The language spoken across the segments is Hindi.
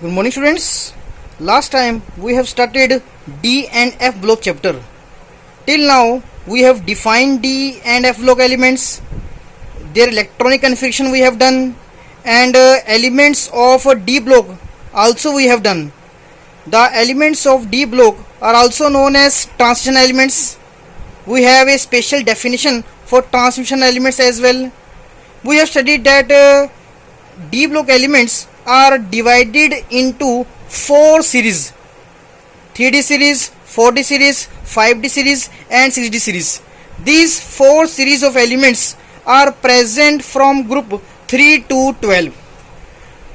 Good morning, students. Last time we have started D and F block chapter. Till now we have defined D and F block elements, their electronic configuration we have done, and elements of D block also we have done. The elements of D block are also known as transition elements. We have a special definition for transition elements as well. We have studied that D block elements are divided into 4 series: 3D series, 4D series, 5D series and 6D series. These 4 series of elements are present from group 3 to 12.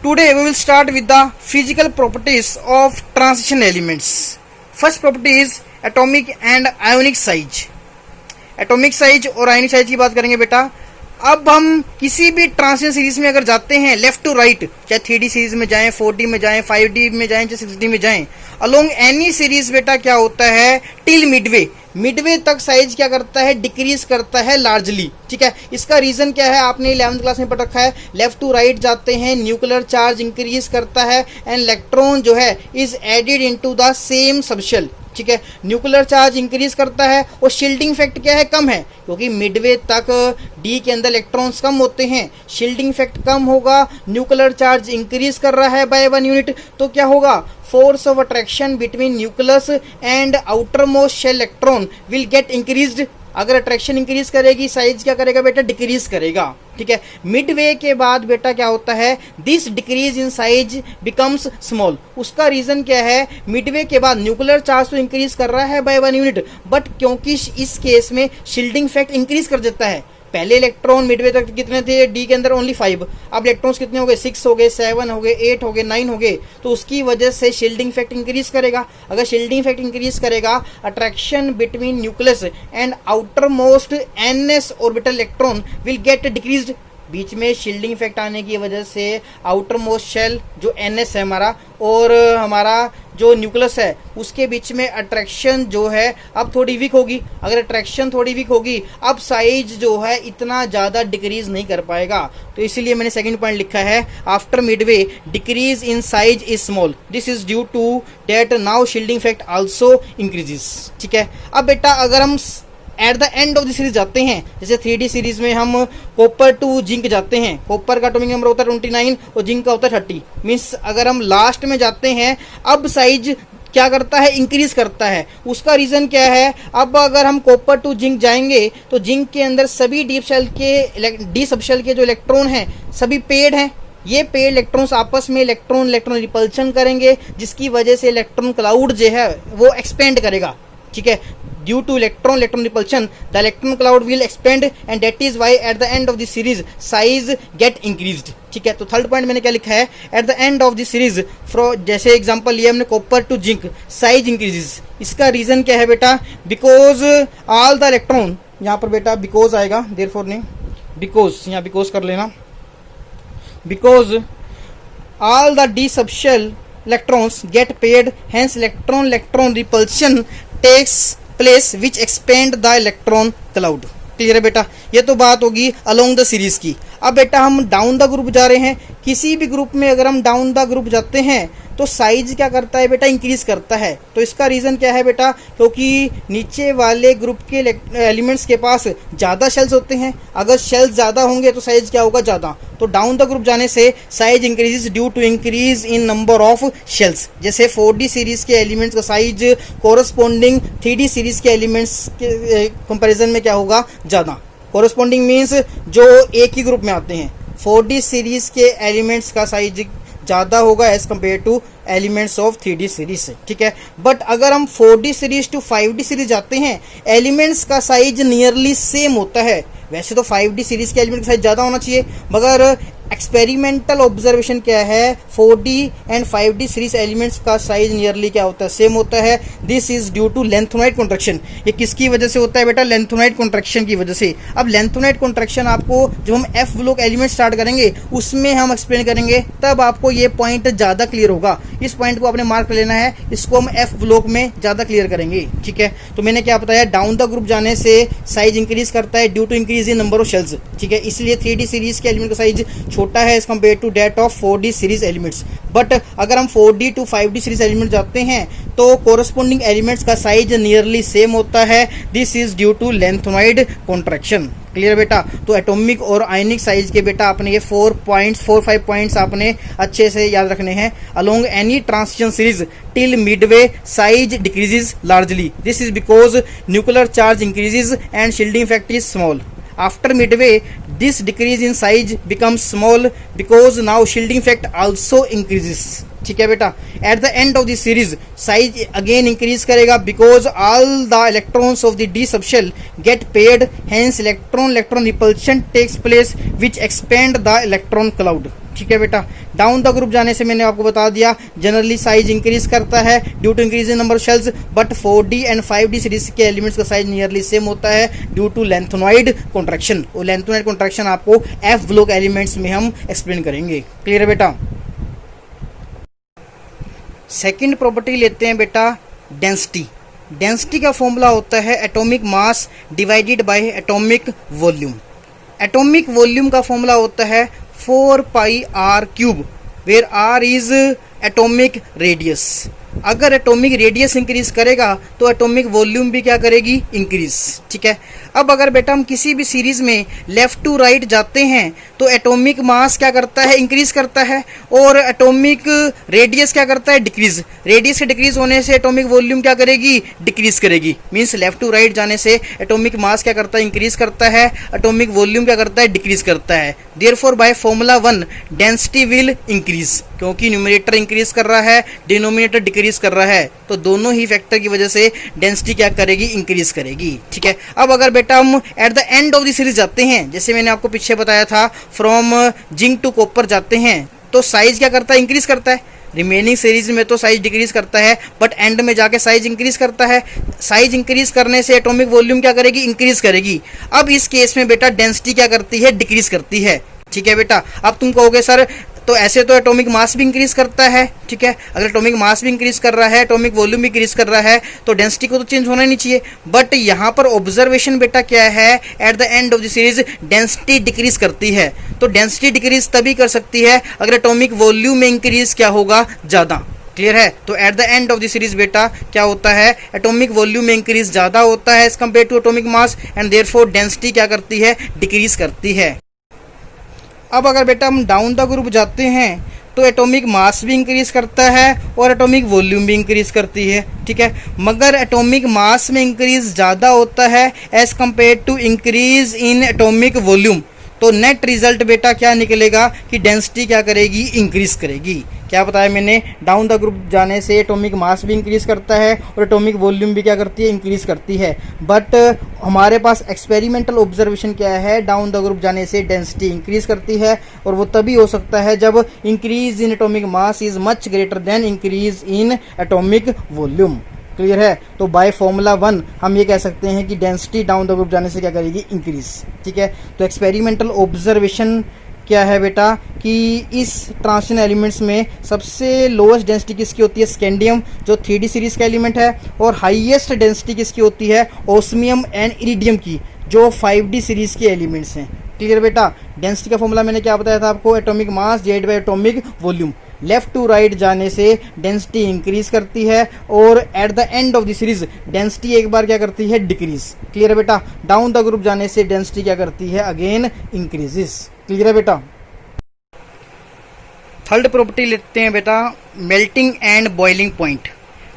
Today we will start with the physical properties of transition elements. First property is atomic and ionic size. Atomic size और आयनिक साइज की बात करेंगे बेटा. अब हम किसी भी ट्रांजिशन सीरीज में अगर जाते हैं लेफ्ट टू राइट, चाहे 3D सीरीज में जाएं, 4D में जाएं, 5D में जाएं, चाहे 6D में जाएं, अलोंग एनी सीरीज बेटा क्या होता है, टिल मिडवे तक साइज क्या करता है, डिक्रीज करता है लार्जली. ठीक है, इसका रीजन क्या है, आपने 11th क्लास में पढ़ रखा है. लेफ्ट टू राइट जाते हैं, न्यूक्लियर चार्ज इंक्रीज करता है एंड इलेक्ट्रॉन जो है is added into the same subshell. ठीक है, न्यूक्लियर चार्ज इंक्रीज करता है और शील्डिंग इफेक्ट क्या है, कम है, क्योंकि मिडवे तक डी के अंदर इलेक्ट्रॉन्स कम होते हैं, शील्डिंग इफेक्ट कम होगा. न्यूक्लियर चार्ज इंक्रीज कर रहा है बाय 1 यूनिट, तो क्या होगा, force of attraction between nucleus and outer most shell electron will get increased. अगर अट्रैक्शन इंक्रीज करेगी, साइज क्या करेगा बेटा, डिक्रीज करेगा. ठीक है, मिडवे के बाद बेटा क्या होता है, this decrease in size becomes small. उसका रीजन क्या है, मिडवे के बाद न्यूक्लियर चार्ज तो इंक्रीज कर रहा है बाय 1 यूनिट, बट क्योंकि इस केस में शील्डिंग इफेक्ट इंक्रीज कर देता है. पहले इलेक्ट्रॉन मिडवे तक कितने थे, डी के अंदर ओनली 5, अब इलेक्ट्रॉन्स कितने हो गए, 6 हो गए, 7 हो गए, 8 हो गए, 9 हो गए, तो उसकी वजह से शील्डिंग इफेक्ट इंक्रीज करेगा. अगर शील्डिंग इफेक्ट इंक्रीज करेगा, attraction between nucleus and outer most ns orbital electron will get decreased. बीच में शील्डिंग इफेक्ट आने की वजह से आउटर मोस्ट शेल जो एनएस है हमारा और हमारा जो न्यूक्लियस है उसके बीच में अट्रैक्शन जो है अब थोड़ी वीक होगी. अगर अट्रैक्शन थोड़ी वीक होगी, अब साइज जो है इतना ज़्यादा डिक्रीज नहीं कर पाएगा. तो इसीलिए मैंने सेकंड पॉइंट लिखा है, after midway decrease in size is small. This is due to that now shielding effect also increases. ठीक है, अब बेटा अगर हम at the end of the series जाते हैं, जैसे 3D सीरीज में हम कॉपर टू जिंक जाते हैं, कॉपर का एटॉमिक नंबर होता है 29 और जिंक का होता है 30. मीन्स अगर हम लास्ट में जाते हैं, अब साइज क्या करता है, इंक्रीज करता है. उसका रीजन क्या है, अब अगर हम कॉपर टू जिंक जाएंगे तो जिंक के अंदर सभी डी सबशेल के जो इलेक्ट्रॉन हैं सभी पेड हैं. ये पेड इलेक्ट्रॉन्स आपस में इलेक्ट्रॉन रिपल्शन करेंगे, जिसकी वजह से इलेक्ट्रॉन क्लाउड जो है वो एक्सपेंड करेगा. ठीक है, due to electron repulsion the electron cloud will expand and that is why at the end of the series size get increased. ठीक है, तो थर्ड पॉइंट मैंने क्या लिखा है, eight the end of the series जैसे एग्जांपल लिया हमने copper two zinc, size increases. इसका रीजन क्या है बेटा, बिकॉज ऑल द इलेक्ट्रॉन, यहाँ पर बेटा बिकॉज आएगा, देयरफॉर नहीं, बिकॉज यहाँ बिकॉज कर लेना, because all the D subshell electrons get paired, hence electron repulsion takes place which expand the electron cloud. Clear है बेटा, ये तो बात होगी अलोंग द सीरीज की. अब बेटा हम डाउन द ग्रुप जा रहे हैं. किसी भी ग्रुप में अगर हम डाउन द ग्रुप जाते हैं तो साइज क्या करता है बेटा, इंक्रीज करता है. तो इसका रीजन क्या है बेटा, क्योंकि नीचे वाले ग्रुप के एलिमेंट्स के पास ज़्यादा शेल्स होते हैं. अगर शेल्स ज़्यादा होंगे तो साइज क्या होगा, ज़्यादा. तो डाउन द ग्रुप जाने से size increase due to increase in number of shells. जैसे 4D सीरीज के एलिमेंट्स का साइज कोरस्पॉन्डिंग 3D सीरीज के एलिमेंट्स के कंपेरिजन में क्या होगा, ज़्यादा. कोरस्पॉन्डिंग मीन्स जो एक ही ग्रुप में आते हैं. 4D सीरीज के एलिमेंट्स का साइज ज़्यादा होगा as compare to elements of 3D series से. ठीक है, बट अगर हम 4D series to 5D series जाते हैं, एलिमेंट्स का साइज नियरली सेम होता है. वैसे तो 5D सीरीज के एलिमेंट का साइज ज़्यादा होना चाहिए, मगर एक्सपेरिमेंटल ऑब्जर्वेशन क्या है, 4D and 5D series elements का साइज नियरली क्या होता है, सेम होता है. This is due to lanthanide contraction. ये किसकी वजह से होता है बेटा, लेंथोनाइट कॉन्ट्रैक्शन की वजह से. अब लेंथोनाइट कॉन्ट्रैक्शन आपको जब हम F ब्लॉक एलिमेंट स्टार्ट करेंगे उसमें हम एक्सप्लेन करेंगे, तब आपको ये पॉइंट ज़्यादा क्लियर होगा. इस पॉइंट को आपने मार्क कर लेना है, इसको हम एफ ब्लॉक में ज़्यादा क्लियर करेंगे, ठीक है। तो मैंने क्या बताया, डाउन द ग्रुप जाने से साइज इंक्रीज करता है due to increase in number of shells, ठीक है। इसलिए 3D सीरीज के एलिमेंट का साइज छोटा है as compare to that of 4D series elements. But अगर हम 4D to 5D series element जाते हैं तो कोरस्पोंडिंग एलिमेंट्स का साइज नियरली सेम होता है। This is due to lanthanoid contraction. Clear बेटा। तो एटॉमिक और आयनिक साइज के बेटा आपने ये 4-5 पॉइंट्स आपने अच्छे से याद रखने हैं। Along any transition series till Midway size decreases largely, this is because nuclear charge increases and shielding effect is small. After midway, this decrease in size becomes small because now shielding effect also increases, ठीक है बेटा। At the end of the series, size again increase करेगा because all the electrons of the d subshell get paired, hence electron repulsion takes place which expand the electron cloud, ठीक है बेटा। डाउन द ग्रुप जाने से मैंने आपको बता दिया जनरली साइज इंक्रीज करता है due to increase in number shells, but 4D and 5D series के एलिमेंट्स का साइज नियरली सेम होता है ड्यू टू लेंथनॉइड कॉन्ट्रैक्शन। और लेंथनॉइड कॉन्ट्रैक्शन आपको एफ ब्लॉक एलिमेंट्स में हम एक्सप्लेन करेंगे। क्लियर है बेटा। सेकेंड प्रॉपर्टी लेते हैं बेटा डेंसिटी। डेंसिटी का फॉर्मूला होता है atomic mass divided by atomic volume. Atomic volume का फॉर्मूला होता है 4πr³, where r is atomic radius. अगर एटॉमिक रेडियस इंक्रीज करेगा तो एटॉमिक वॉल्यूम भी क्या करेगी, इंक्रीज, ठीक है। अब अगर बेटा हम किसी भी सीरीज में लेफ्ट टू राइट जाते हैं तो एटॉमिक मास क्या करता है, इंक्रीज करता है, और एटॉमिक रेडियस क्या करता है, डिक्रीज। रेडियस के डिक्रीज होने से एटॉमिक वॉल्यूम क्या करेगी, डिक्रीज करेगी। मीन्स लेफ्ट टू राइट जाने से एटॉमिक मास क्या करता है, इंक्रीज करता है, एटॉमिक वॉल्यूम क्या करता है, डिक्रीज करता है। Therefore by formula 1 density will increase, क्योंकि न्यूमरेटर इंक्रीज कर रहा है, डिनोमिनेटर डिक्रीज कर रहा है, तो दोनों ही फैक्टर की वजह से डेंसिटी क्या करेगी, इंक्रीज करेगी, ठीक है। अब अगर बेटा हम at the end of the series जाते हैं, जैसे मैंने आपको पीछे बताया था फ्रॉम जिंक टू कॉपर जाते हैं, तो साइज क्या करता है, इंक्रीज करता है। रिमेनिंग सीरीज में तो साइज डिक्रीज करता है, बट एंड में जाके साइज इंक्रीज करता है। साइज इंक्रीज करने से एटॉमिक वॉल्यूम क्या करेगी, इंक्रीज करेगी। अब इस केस में बेटा डेंसिटी क्या करती है, डिक्रीज करती है, ठीक है बेटा। अब तुम कहोगे सर तो ऐसे तो एटॉमिक मास भी इंक्रीज करता है, ठीक है। अगर एटॉमिक मास भी इंक्रीज कर रहा है, एटॉमिक वॉल्यूम भी इंक्रीज कर रहा है, तो डेंसिटी को तो चेंज होना नहीं चाहिए। बट यहाँ पर ऑब्जर्वेशन बेटा क्या है, eight the end of the series density decrease करती है। तो डेंसिटी डिक्रीज तभी कर सकती है अगर एटॉमिक वॉल्यूम में इंक्रीज क्या होगा, ज़्यादा। क्लियर है। तो eight the end of the series बेटा क्या होता है, एटॉमिक वॉल्यूम में इंक्रीज ज़्यादा होता है as compare to atomic mass, and therefore density क्या करती है, डिक्रीज करती है। अब अगर बेटा हम डाउन द ग्रुप जाते हैं तो एटॉमिक मास भी इंक्रीज करता है और एटॉमिक वॉल्यूम भी इंक्रीज करती है, ठीक है। मगर एटॉमिक मास में इंक्रीज ज़्यादा होता है as compare to increase in atomic volume, तो नेट रिजल्ट बेटा क्या निकलेगा कि डेंसिटी क्या करेगी, इंक्रीज करेगी। क्या बताया मैंने, डाउन द ग्रुप जाने से एटॉमिक मास भी इंक्रीज करता है और एटॉमिक वॉल्यूम भी क्या करती है, इंक्रीज करती है। बट हमारे पास एक्सपेरिमेंटल ऑब्जर्वेशन क्या है, डाउन द ग्रुप जाने से डेंसिटी इंक्रीज करती है, और वो तभी हो सकता है जब increase in atomic mass is much greater than increase in atomic volume. Clear है। तो बाय फॉर्मूला 1 हम ये कह सकते हैं कि डेंसिटी डाउन द ग्रुप जाने से क्या करेगी, इंक्रीज, ठीक है। तो एक्सपेरिमेंटल ऑब्जर्वेशन क्या है बेटा कि इस ट्रांजिशन एलिमेंट्स में सबसे लोएस्ट डेंसिटी किसकी होती है, स्कैंडियम जो 3D सीरीज का एलिमेंट है, और हाईएस्ट डेंसिटी किसकी होती है, ओस्मियम एंड इरिडियम की जो 5D सीरीज के एलिमेंट्स हैं। क्लियर बेटा। डेंसिटी का फॉर्मूला मैंने क्या बताया था आपको, atomic mass divided by atomic volume. Left to right जाने से डेंसिटी इंक्रीज करती है और at the end of the series density एक बार क्या करती है, डिक्रीज। क्लियर है बेटा। डाउन द ग्रुप जाने से डेंसिटी क्या करती है, अगेन इंक्रीजेस। क्लियर है बेटा। थर्ड प्रॉपर्टी लेते हैं बेटा melting and boiling point.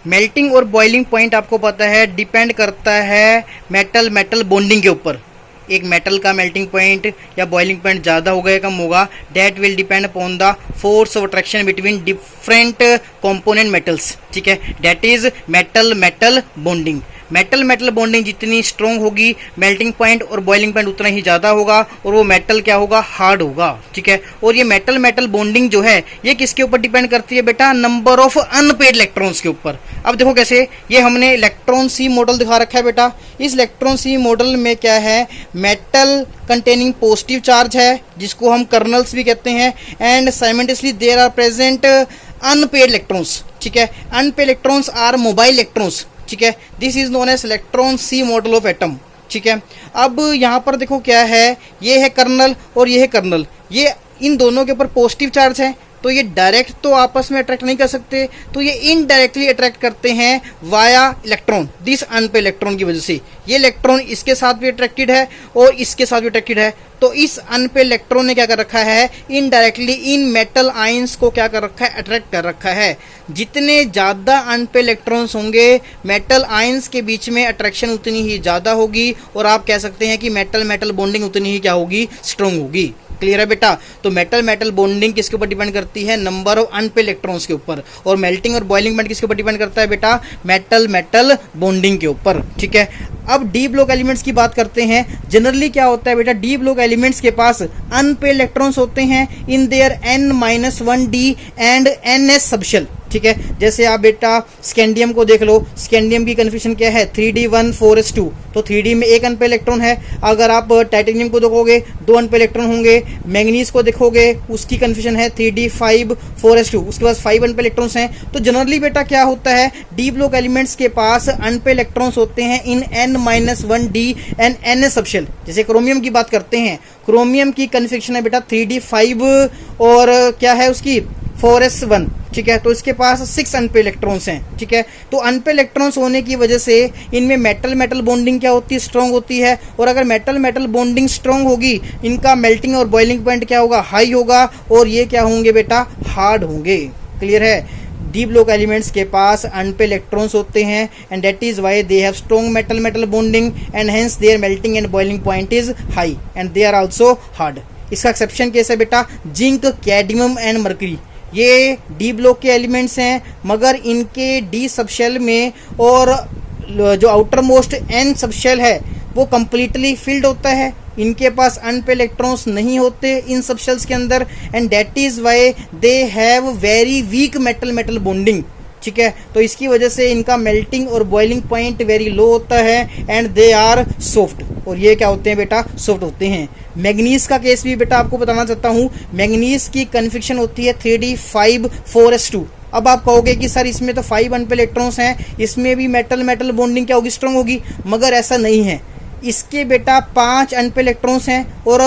Melting और बॉइलिंग पॉइंट आपको पता है डिपेंड करता है मेटल मेटल बॉन्डिंग के ऊपर। एक मेटल का मेल्टिंग पॉइंट या बॉइलिंग पॉइंट ज़्यादा होगा या कम होगा, that will depend upon the force of attraction between different component metals, ठीक है। That is metal metal bonding. Metal metal bonding जितनी स्ट्रॉन्ग होगी मेल्टिंग पॉइंट और बॉइलिंग पॉइंट उतना ही ज़्यादा होगा, और वो मेटल क्या होगा, हार्ड होगा, ठीक है। और ये मेटल मेटल बॉन्डिंग जो है ये किसके ऊपर डिपेंड करती है बेटा, नंबर ऑफ अनपेड इलेक्ट्रॉन्स के ऊपर। अब देखो कैसे, ये हमने इलेक्ट्रॉन सी मॉडल दिखा रखा है बेटा। इस इलेक्ट्रॉन सी मॉडल में क्या है, मेटल कंटेनिंग पॉजिटिव चार्ज है जिसको हम कर्नल्स भी कहते हैं, and simultaneously there are present unpaired electrons, ठीक है। Unpaired electrons are mobile electrons, ठीक है। This is known as electron sea model of atom, ठीक है। अब यहाँ पर देखो क्या है, ये है कर्नल और ये है कर्नल, ये इन दोनों के ऊपर पॉजिटिव चार्ज है, तो ये डायरेक्ट तो आपस में अट्रैक्ट नहीं कर सकते, तो ये इनडायरेक्टली अट्रैक्ट करते हैं via electron, this unpaired electron की वजह से। ये इलेक्ट्रॉन इसके साथ भी अट्रैक्टेड है और इसके साथ भी अट्रैक्टेड है, तो इस अनपेड इलेक्ट्रॉन ने क्या कर रखा है, इनडायरेक्टली इन मेटल आयंस को क्या कर रखा है, अट्रैक्ट कर रखा है। जितने ज़्यादा अनपेड इलेक्ट्रॉन्स होंगे मेटल आयंस के बीच में अट्रैक्शन उतनी ही ज़्यादा होगी, और आप कह सकते हैं कि मेटल मेटल बॉन्डिंग उतनी ही क्या होगी, स्ट्रॉन्ग होगी। क्लियर है बेटा। तो मेटल मेटल बॉन्डिंग किसके ऊपर डिपेंड करती है, नंबर ऑफ अनपेड इलेक्ट्रॉन्स के ऊपर, और मेल्टिंग और बॉइलिंग पॉइंट किसके ऊपर डिपेंड करता है बेटा, मेटल मेटल बॉन्डिंग के ऊपर, ठीक है। अब डी ब्लॉक एलिमेंट्स की बात करते हैं। जनरली क्या होता है बेटा, डी ब्लॉक एलिमेंट्स के पास अनपेड इलेक्ट्रॉन्स होते हैं in their n-1d and ns subshell, ठीक है। जैसे आप बेटा स्कैंडियम को देख लो, स्कैंडियम की कन्फिग्रेशन क्या है, 3d1 4s2, तो 3d में एक अनपेड इलेक्ट्रॉन है। अगर आप टाइटेनियम को देखोगे 2 अनपेड इलेक्ट्रॉन होंगे। मैंगनीज को देखोगे उसकी कन्फिग्रेशन है 3d5 4s2, उसके पास 5 अनपेड इलेक्ट्रॉन्स हैं। तो जनरली बेटा क्या होता है, डी ब्लॉक एलिमेंट्स के पास अनपेड इलेक्ट्रॉन्स होते हैं इन n-1d एंड ns सबशेल। जैसे क्रोमियम की बात करते हैं, क्रोमियम की कन्फिग्रेशन है बेटा 3d5 और क्या है उसकी 4s1, ठीक है। तो इसके पास 6 अनपेड इलेक्ट्रॉन्स हैं, ठीक है। तो अनपेड इलेक्ट्रॉन्स होने की वजह से इनमें मेटल मेटल बॉन्डिंग क्या होती है, स्ट्रॉन्ग होती है, और अगर मेटल मेटल बॉन्डिंग स्ट्रॉन्ग होगी, इनका मेल्टिंग और बॉइलिंग पॉइंट क्या होगा, हाई होगा, और ये क्या होंगे बेटा, हार्ड होंगे। क्लियर है। डी ब्लॉक एलिमेंट्स के पास अनपेड इलेक्ट्रॉन्स होते हैं and that is why they have strong metal metal bonding and hence their melting and boiling point is high and they are also hard. इसका एक्सेप्शन केस है बेटा जिंक, कैडमियम एंड मर्करी। ये डी ब्लॉक के एलिमेंट्स हैं, मगर इनके डी सबशेल में और जो आउटर मोस्ट एन सबशेल है वो कंप्लीटली फिल्ड होता है, इनके पास अनपेड इलेक्ट्रॉन्स नहीं होते इन सबशेल्स के अंदर, and that is why they have very weak metal metal bonding, ठीक है। तो इसकी वजह से इनका मेल्टिंग और बॉइलिंग पॉइंट वेरी लो होता है एंड दे आर सॉफ्ट, और ये क्या होते हैं बेटा, सॉफ्ट होते हैं। मैग्नीज का केस भी बेटा आपको बताना चाहता हूँ। मैग्नीज की कन्फिग्रेशन होती है 3d5 4s2। अब आप कहोगे कि सर इसमें तो 5 अनपेड इलेक्ट्रॉन्स हैं, इसमें भी मेटल मेटल बॉन्डिंग क्या होगी, स्ट्रॉन्ग होगी, मगर ऐसा नहीं है। इसके बेटा 5 अनपेड इलेक्ट्रॉन्स हैं, और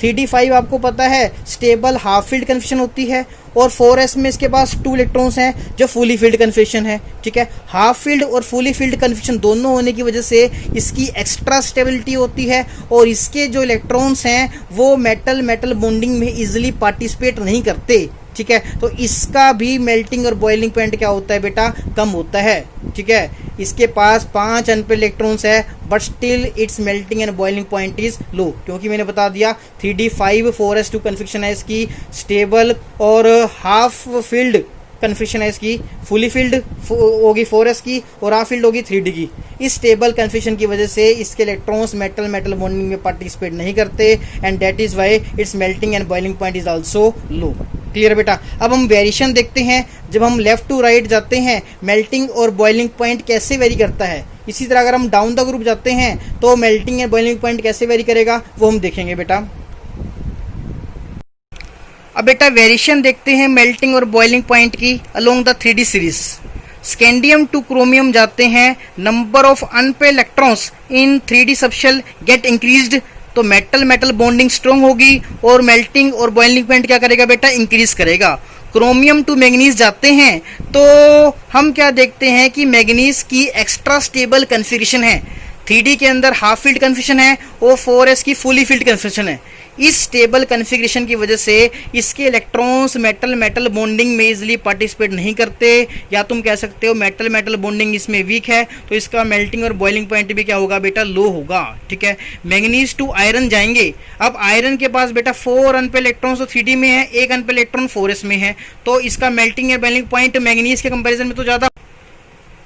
3d5 आपको पता है स्टेबल हाफ फील्ड कन्फिग्रेशन होती है, और 4s में इसके पास 2 इलेक्ट्रॉन्स हैं जो फुली फील्ड कन्फिग्रेशन है, ठीक है। हाफ फील्ड और फुली फील्ड कन्फिग्रेशन दोनों होने की वजह से इसकी एक्स्ट्रा स्टेबिलिटी होती है, और इसके जो इलेक्ट्रॉन्स हैं वो मेटल मेटल बॉन्डिंग में इजिली पार्टिसिपेट नहीं करते, ठीक है। तो इसका भी मेल्टिंग और बॉइलिंग पॉइंट क्या होता है बेटा, कम होता है, ठीक है। इसके पास 5 अनपेड इलेक्ट्रॉन्स है but still it's melting and boiling point is low, क्योंकि मैंने बता दिया 3d5 4s2 कन्फिग्रेशन है इसकी स्टेबल, और हाफ फील्ड कन्फिग्रेशन है इसकी, फुली फील्ड होगी 4s की और हाफ फील्ड होगी 3d की। इस स्टेबल कन्फिग्रेशन की वजह से इसके इलेक्ट्रॉन्स मेटल मेटल बॉन्डिंग में पार्टिसिपेट नहीं करते, and that is why it's melting and boiling point is also low. Clear बेटा। अब हम वेरिएशन देखते हैं, जब हम लेफ्ट टू राइट जाते हैं मेल्टिंग और बॉइलिंग पॉइंट कैसे वेरी करता है। इसी तरह अगर हम डाउन द ग्रुप जाते हैं तो मेल्टिंग एंड बॉइलिंग पॉइंट कैसे वेरी करेगा वो हम देखेंगे बेटा। अब बेटा वेरिएशन देखते हैं मेल्टिंग और बॉइलिंग पॉइंट की along the 3D series. Scandium to chromium जाते हैं, number of unpaired electrons in 3D subshell get increased, तो मेटल मेटल बॉन्डिंग स्ट्रॉन्ग होगी और मेल्टिंग और बॉइलिंग पॉइंट क्या करेगा बेटा, इंक्रीज करेगा। क्रोमियम टू मैग्नीज जाते हैं तो हम क्या देखते हैं कि मैग्नीज की एक्स्ट्रा स्टेबल कन्फिग्रेशन है, 3D के अंदर हाफ फील्ड कन्फिग्रेशन है और 4s की फुली फील्ड कन्फिग्रेशन है। इस स्टेबल कन्फिग्रेशन की वजह से इसके इलेक्ट्रॉन्स मेटल मेटल बॉन्डिंग में इजीली पार्टिसिपेट नहीं करते, या तुम कह सकते हो मेटल मेटल बॉन्डिंग इसमें वीक है, तो इसका मेल्टिंग और बॉइलिंग पॉइंट भी क्या होगा बेटा, लो होगा, ठीक है। मैग्नीज टू आयरन जाएंगे। अब आयरन के पास बेटा 4 अनपेड इलेक्ट्रॉन्स तो 3D में है, 1 अनपेड इलेक्ट्रॉन 4s में है, तो इसका मेल्टिंग और बॉइलिंग पॉइंट मैग्नीज के कंपेरिजन में तो ज़्यादा।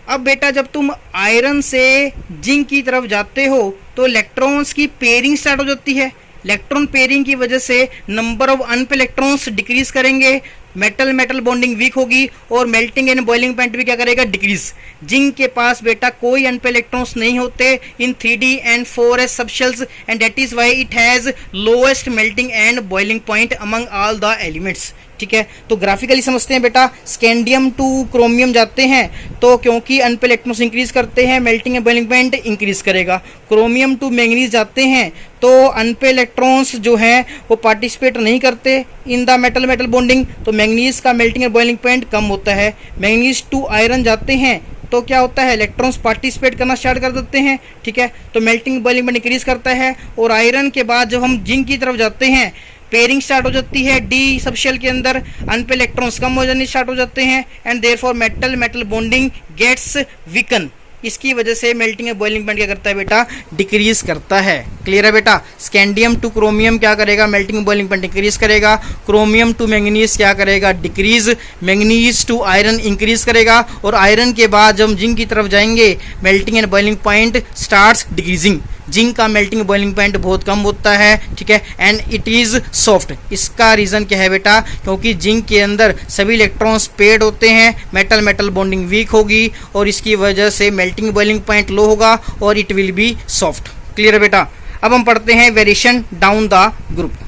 अब बेटा जब तुम आयरन से जिंक की तरफ जाते हो तो इलेक्ट्रॉन्स की पेयरिंग स्टार्ट हो जाती है। इलेक्ट्रॉन पेयरिंग की वजह से number of unpaired electrons decrease करेंगे, मेटल मेटल बॉन्डिंग वीक होगी और मेल्टिंग एंड बॉइलिंग पॉइंट भी क्या करेगा, डिक्रीज। जिंक के पास बेटा कोई अनपेड इलेक्ट्रॉन्स नहीं होते इन 3D and 4s subshells, and that is why it has lowest melting and boiling point among all the elements. ठीक है। तो ग्राफिकली समझते हैं बेटा, स्कैंडियम टू क्रोमियम जाते हैं तो क्योंकि अनपेड इलेक्ट्रॉन्स इंक्रीज करते हैं, melting and boiling point increase करेगा। क्रोमियम टू मैंगनीज जाते हैं तो अनपेड इलेक्ट्रॉन्स जो हैं वो पार्टिसिपेट नहीं करते in the metal metal bonding, तो मैंगनीज का मेल्टिंग एंड बॉइलिंग पॉइंट कम होता है। मैंगनीज टू आयरन जाते हैं तो क्या होता है, इलेक्ट्रॉन्स पार्टिसिपेट करना स्टार्ट कर देते हैं, ठीक है। तो मेल्टिंग बॉइलिंग पॉइंट इंक्रीज करता है। और आयरन के बाद जब हम जिंक की तरफ जाते हैं, पेयरिंग स्टार्ट हो जाती है, डी सब शेल के अंदर अनपेड इलेक्ट्रॉन्स कम हो जाने स्टार्ट हो जाते हैं and therefore metal metal bonding gets weaken. इसकी वजह से मेल्टिंग एंड बॉइलिंग पॉइंट क्या करता है बेटा, डिक्रीज करता है। क्लियर है बेटा। स्कैंडियम टू क्रोमियम क्या करेगा, melting and boiling point increase करेगा। क्रोमियम टू मैंगनीज क्या करेगा, decrease. Manganese to iron increase करेगा। और आयरन के बाद जब हम जिंक की तरफ जाएंगे, melting and boiling point starts decreasing. Zinc का मेल्टिंग बॉइलिंग पॉइंट बहुत कम होता है, ठीक है, एंड इट इज सॉफ्ट। इसका रीजन क्या है बेटा, क्योंकि जिंक के अंदर सभी इलेक्ट्रॉन्स पेड होते हैं, मेटल मेटल बॉन्डिंग वीक होगी और इसकी वजह से मेल्टिंग बॉइलिंग पॉइंट लो होगा और it will be soft. Clear है बेटा। अब हम पढ़ते हैं वेरिएशन डाउन द ग्रुप।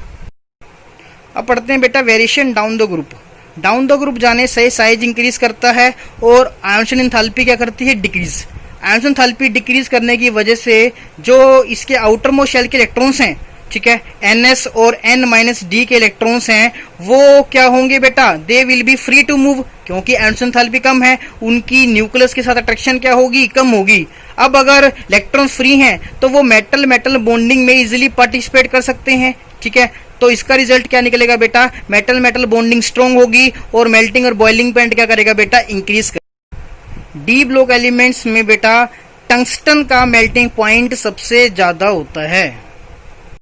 अब पढ़ते हैं बेटा variation down the group. Down the group जाने से साइज इंक्रीज करता है और आयोन एंथैल्पी क्या करती है, डिक्रीज। आयोन एंथैल्पी डिक्रीज करने की वजह से जो इसके आउटर मोस्ट शेल के इलेक्ट्रॉन्स हैं, ठीक है, NS और N-D के इलेक्ट्रॉन्स हैं, वो क्या होंगे बेटा, they will be free to move, क्योंकि आयोन एंथैल्पी कम है, उनकी न्यूक्लियस के साथ अट्रैक्शन क्या होगी, कम होगी। अब अगर इलेक्ट्रॉन फ्री हैं तो वो मेटल मेटल बॉन्डिंग में इजीली पार्टिसिपेट कर सकते हैं, ठीक है। तो इसका रिजल्ट क्या निकलेगा बेटा, मेटल मेटल बॉन्डिंग स्ट्रॉन्ग होगी और मेल्टिंग और बॉइलिंग पॉइंट क्या करेगा बेटा, इंक्रीज करेगा। डी ब्लॉक एलिमेंट्स में बेटा टंगस्टन का मेल्टिंग पॉइंट सबसे ज्यादा होता है।